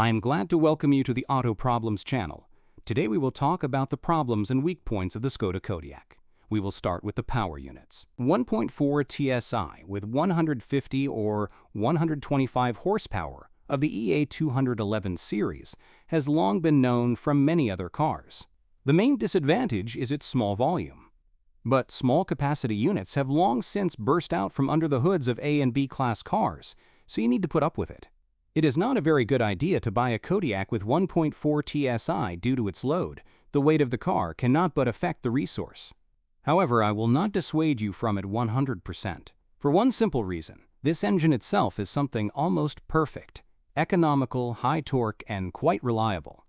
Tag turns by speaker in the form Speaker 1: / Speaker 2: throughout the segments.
Speaker 1: I am glad to welcome you to the Auto Problems channel. Today we will talk about the problems and weak points of the Skoda Kodiaq. We will start with the power units. 1.4 TSI with 150 or 125 horsepower of the EA211 series has long been known from many other cars. The main disadvantage is its small volume. But small capacity units have long since burst out from under the hoods of A and B class cars, so you need to put up with it. It is not a very good idea to buy a Kodiaq with 1.4 TSI due to its load. The weight of the car cannot but affect the resource. However, I will not dissuade you from it 100%. For one simple reason, this engine itself is something almost perfect, economical, high torque, and quite reliable.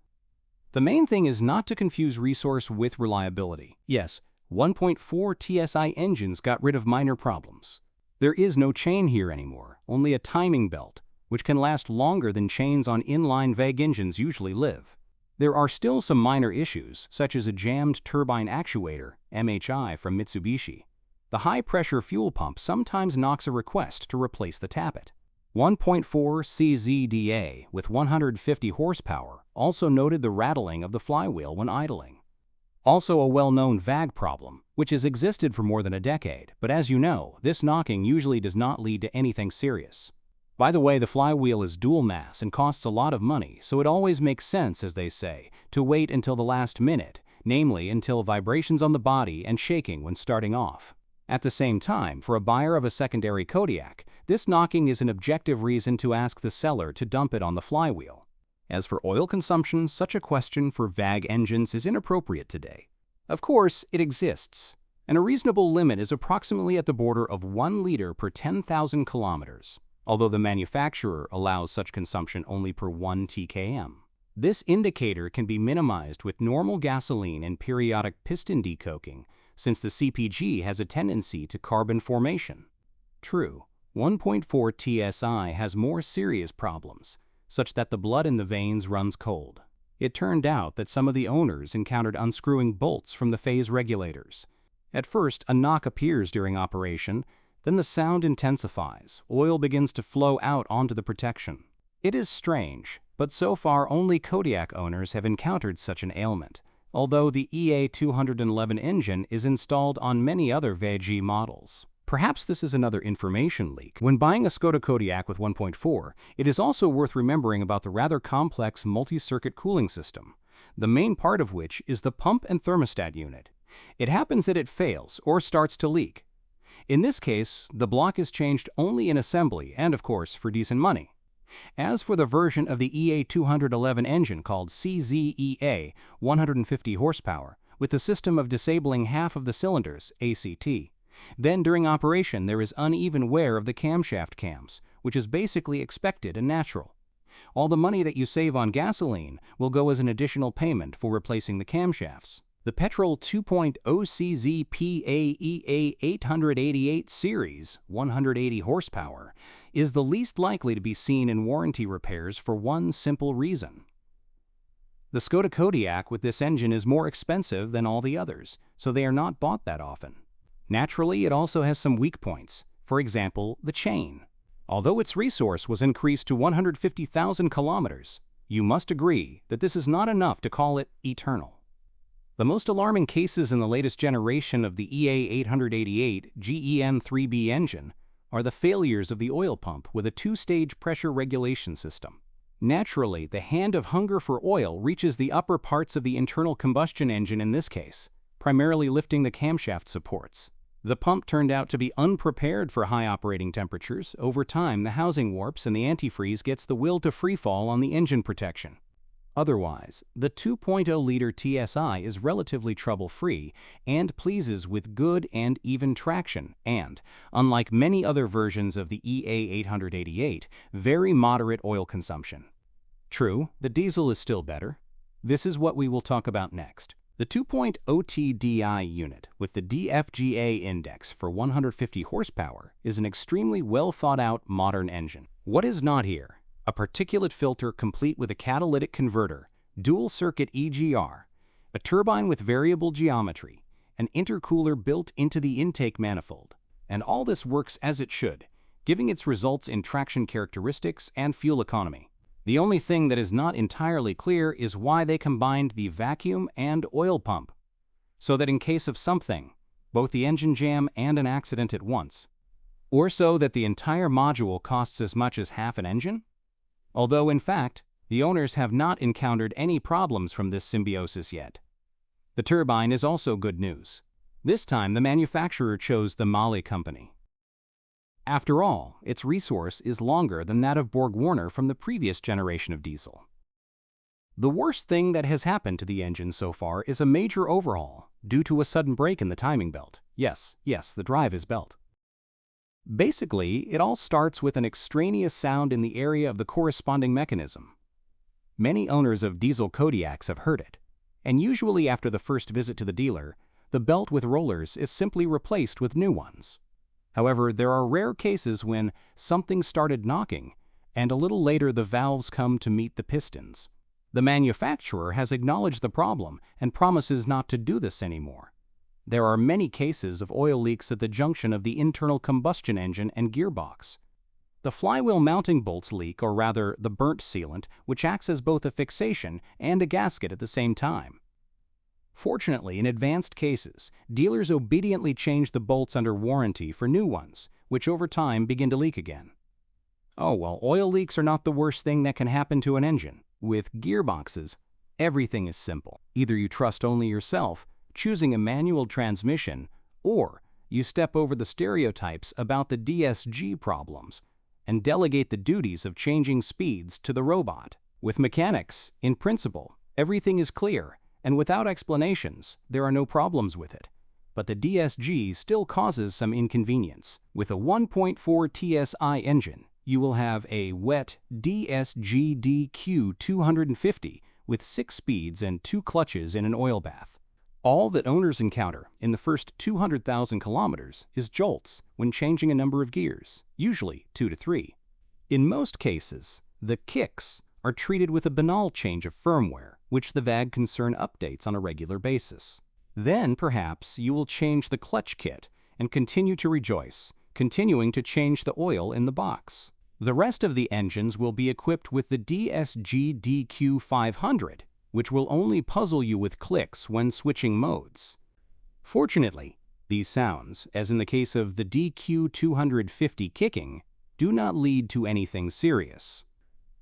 Speaker 1: The main thing is not to confuse resource with reliability. Yes, 1.4 TSI engines got rid of minor problems. There is no chain here anymore, only a timing belt, which can last longer than chains on inline VAG engines usually live. There are still some minor issues, such as a jammed turbine actuator, MHI, from Mitsubishi. The high-pressure fuel pump sometimes knocks a request to replace the tappet. 1.4 CZDA with 150 horsepower also noted the rattling of the flywheel when idling. Also a well-known VAG problem, which has existed for more than a decade, but as you know, this knocking usually does not lead to anything serious. By the way, the flywheel is dual mass and costs a lot of money, so it always makes sense, as they say, to wait until the last minute, namely until vibrations on the body and shaking when starting off. At the same time, for a buyer of a secondary Kodiaq, this knocking is an objective reason to ask the seller to dump it on the flywheel. As for oil consumption, such a question for VAG engines is inappropriate today. Of course, it exists, and a reasonable limit is approximately at the border of 1 liter per 10,000 kilometers. Although the manufacturer allows such consumption only per 1 TKM. This indicator can be minimized with normal gasoline and periodic piston decoking, since the CPG has a tendency to carbon formation. True, 1.4 TSI has more serious problems, such that the blood in the veins runs cold. It turned out that some of the owners encountered unscrewing bolts from the phase regulators. At first, a knock appears during operation. Then the sound intensifies, oil begins to flow out onto the protection. It is strange, but so far only Kodiaq owners have encountered such an ailment, although the EA211 engine is installed on many other VAG models. Perhaps this is another information leak. When buying a Skoda Kodiaq with 1.4, it is also worth remembering about the rather complex multi-circuit cooling system, the main part of which is the pump and thermostat unit. It happens that it fails or starts to leak. In this case, the block is changed only in assembly and, of course, for decent money. As for the version of the EA211 engine called CZEA 150 horsepower, with the system of disabling half of the cylinders, ACT, then during operation there is uneven wear of the camshaft cams, which is basically expected and natural. All the money that you save on gasoline will go as an additional payment for replacing the camshafts. The Petrol 2.0 CZPAEA 888 series, 180 horsepower, is the least likely to be seen in warranty repairs for one simple reason. The Skoda Kodiaq with this engine is more expensive than all the others, so they are not bought that often. Naturally, it also has some weak points, for example, the chain. Although its resource was increased to 150,000 kilometers, you must agree that this is not enough to call it eternal. The most alarming cases in the latest generation of the EA888 GEN3B engine are the failures of the oil pump with a 2-stage pressure regulation system. Naturally, the hand of hunger for oil reaches the upper parts of the internal combustion engine in this case, primarily lifting the camshaft supports. The pump turned out to be unprepared for high operating temperatures. Over time, the housing warps and the antifreeze gets the will to freefall on the engine protection. Otherwise, the 2.0-liter TSI is relatively trouble-free and pleases with good and even traction and, unlike many other versions of the EA888, very moderate oil consumption. True, the diesel is still better. This is what we will talk about next. The 2.0 TDI unit with the DFGA index for 150 horsepower is an extremely well-thought-out modern engine. What is not here? A particulate filter complete with a catalytic converter, dual-circuit EGR, a turbine with variable geometry, an intercooler built into the intake manifold, and all this works as it should, giving its results in traction characteristics and fuel economy. The only thing that is not entirely clear is why they combined the vacuum and oil pump, so that in case of something, both the engine jam and an accident at once, or so that the entire module costs as much as half an engine? Although, in fact, the owners have not encountered any problems from this symbiosis yet. The turbine is also good news. This time, the manufacturer chose the Mahle company. After all, its resource is longer than that of Borg-Warner from the previous generation of diesel. The worst thing that has happened to the engine so far is a major overhaul due to a sudden break in the timing belt. Yes, the drive is belt. Basically, it all starts with an extraneous sound in the area of the corresponding mechanism. Many owners of diesel Kodiaqs have heard it, and usually after the first visit to the dealer, the belt with rollers is simply replaced with new ones. However, there are rare cases when something started knocking, and a little later the valves come to meet the pistons. The manufacturer has acknowledged the problem and promises not to do this anymore. There are many cases of oil leaks at the junction of the internal combustion engine and gearbox. The flywheel mounting bolts leak, or rather the burnt sealant, which acts as both a fixation and a gasket at the same time. Fortunately, in advanced cases, dealers obediently change the bolts under warranty for new ones, which over time begin to leak again. Oh, well, oil leaks are not the worst thing that can happen to an engine. With gearboxes, everything is simple. Either you trust only yourself, choosing a manual transmission, or you step over the stereotypes about the DSG problems and delegate the duties of changing speeds to the robot. With mechanics, in principle, everything is clear, and without explanations, there are no problems with it. But the DSG still causes some inconvenience. With a 1.4 TSI engine, you will have a wet DSG-DQ 250 with 6 speeds and 2 clutches in an oil bath. All that owners encounter in the first 200,000 kilometers is jolts when changing a number of gears, usually 2 to 3. In most cases, the kicks are treated with a banal change of firmware, which the VAG concern updates on a regular basis. Then, perhaps, you will change the clutch kit and continue to rejoice, continuing to change the oil in the box. The rest of the engines will be equipped with the DSG-DQ 500, which will only puzzle you with clicks when switching modes. Fortunately, these sounds, as in the case of the DQ 250 kicking, do not lead to anything serious.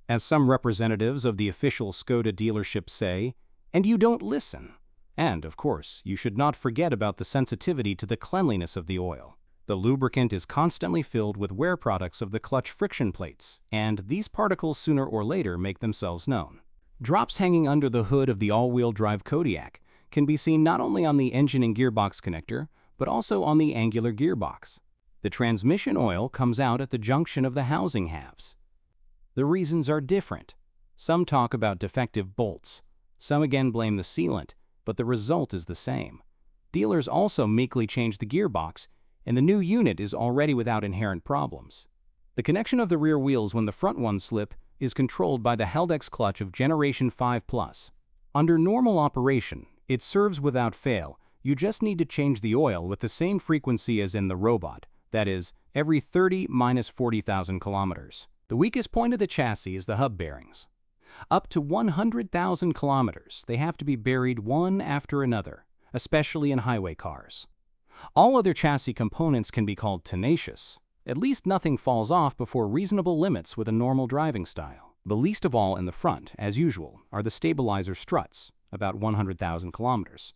Speaker 1: As some representatives of the official Skoda dealership say, and you don't listen. And, of course, you should not forget about the sensitivity to the cleanliness of the oil. The lubricant is constantly filled with wear products of the clutch friction plates, and these particles sooner or later make themselves known. Drops hanging under the hood of the all-wheel drive Kodiaq can be seen not only on the engine and gearbox connector, but also on the angular gearbox. The transmission oil comes out at the junction of the housing halves. The reasons are different. Some talk about defective bolts. Some again blame the sealant, but the result is the same. Dealers also meekly change the gearbox, and the new unit is already without inherent problems. The connection of the rear wheels when the front ones slip is controlled by the Heldex clutch of Generation 5+. Under normal operation, it serves without fail. You just need to change the oil with the same frequency as in the robot, that is, every 30–40,000 kilometers. The weakest point of the chassis is the hub bearings. Up to 100,000 kilometers, they have to be buried one after another, especially in highway cars. All other chassis components can be called tenacious. At least nothing falls off before reasonable limits with a normal driving style. The least of all in the front, as usual, are the stabilizer struts, about 100,000 kilometers.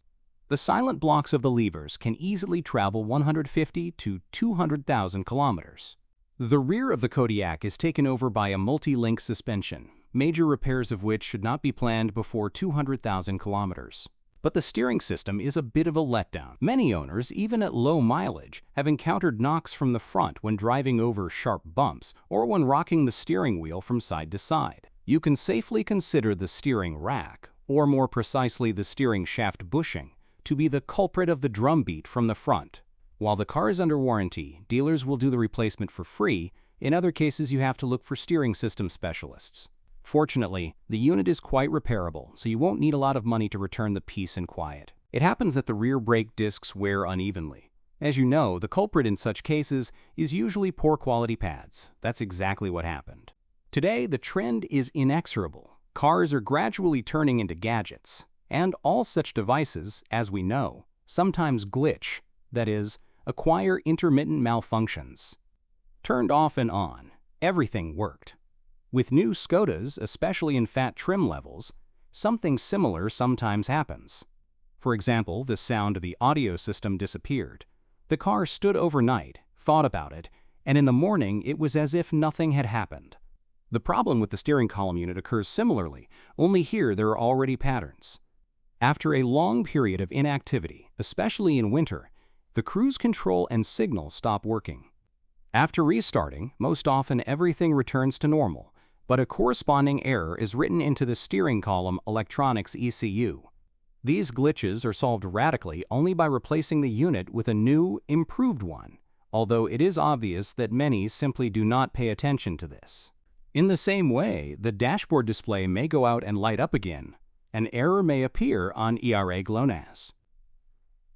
Speaker 1: The silent blocks of the levers can easily travel 150 to 200,000 kilometers. The rear of the Kodiaq is taken over by a multi-link suspension, major repairs of which should not be planned before 200,000 kilometers. But the steering system is a bit of a letdown. Many owners, even at low mileage, have encountered knocks from the front when driving over sharp bumps or when rocking the steering wheel from side to side. You can safely consider the steering rack, or more precisely the steering shaft bushing, to be the culprit of the drumbeat from the front. While the car is under warranty, dealers will do the replacement for free. In other cases, you have to look for steering system specialists. Fortunately, the unit is quite repairable, so you won't need a lot of money to return the piece in quiet. It happens that the rear brake discs wear unevenly. As you know, the culprit in such cases is usually poor quality pads. That's exactly what happened. Today, the trend is inexorable. Cars are gradually turning into gadgets, and all such devices, as we know, sometimes glitch, that is, acquire intermittent malfunctions. Turned off and on, everything worked. With new Skodas, especially in fat trim levels, something similar sometimes happens. For example, the sound of the audio system disappeared. The car stood overnight, thought about it, and in the morning it was as if nothing had happened. The problem with the steering column unit occurs similarly, only here there are already patterns. After a long period of inactivity, especially in winter, the cruise control and signal stop working. After restarting, most often everything returns to normal, but a corresponding error is written into the steering column electronics ECU. These glitches are solved radically only by replacing the unit with a new, improved one, although it is obvious that many simply do not pay attention to this. In the same way, the dashboard display may go out and light up again. An error may appear on ERA GLONASS.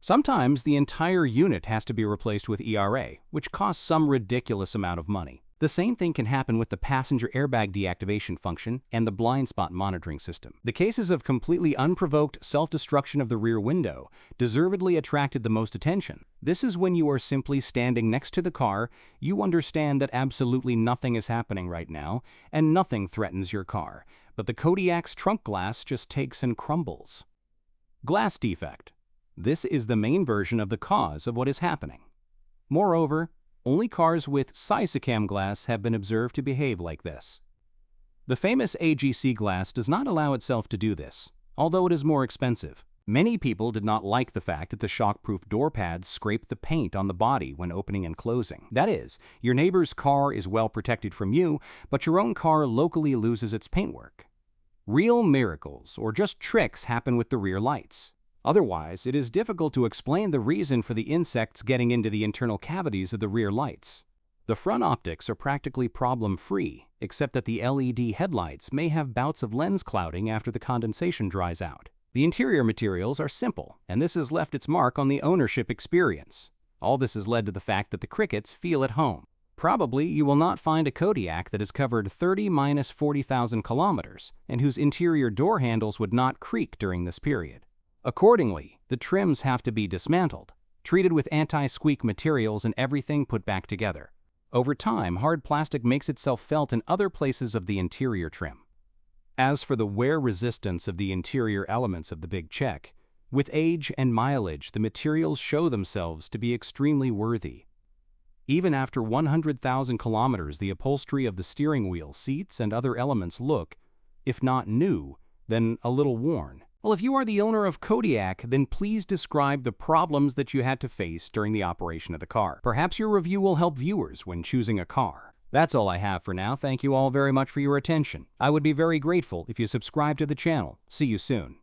Speaker 1: Sometimes the entire unit has to be replaced with ERA, which costs some ridiculous amount of money. The same thing can happen with the passenger airbag deactivation function and the blind spot monitoring system. The cases of completely unprovoked self-destruction of the rear window deservedly attracted the most attention. This is when you are simply standing next to the car, you understand that absolutely nothing is happening right now, and nothing threatens your car, but the Kodiaq's trunk glass just takes and crumbles. Glass defect. This is the main version of the cause of what is happening. Moreover, only cars with Sisicam glass have been observed to behave like this. The famous AGC glass does not allow itself to do this, although it is more expensive. Many people did not like the fact that the shockproof door pads scrape the paint on the body when opening and closing. That is, your neighbor's car is well protected from you, but your own car locally loses its paintwork. Real miracles or just tricks happen with the rear lights. Otherwise, it is difficult to explain the reason for the insects getting into the internal cavities of the rear lights. The front optics are practically problem-free, except that the LED headlights may have bouts of lens clouding after the condensation dries out. The interior materials are simple, and this has left its mark on the ownership experience. All this has led to the fact that the crickets feel at home. Probably you will not find a Kodiaq that has covered 30–40,000 kilometers and whose interior door handles would not creak during this period. Accordingly, the trims have to be dismantled, treated with anti-squeak materials and everything put back together. Over time, hard plastic makes itself felt in other places of the interior trim. As for the wear resistance of the interior elements of the Big Check, with age and mileage, the materials show themselves to be extremely worthy. Even after 100,000 kilometers, the upholstery of the steering wheel, seats, and other elements look, if not new, then a little worn. Well, if you are the owner of Kodiaq, then please describe the problems that you had to face during the operation of the car. Perhaps your review will help viewers when choosing a car. That's all I have for now. Thank you all very much for your attention. I would be very grateful if you subscribe to the channel. See you soon.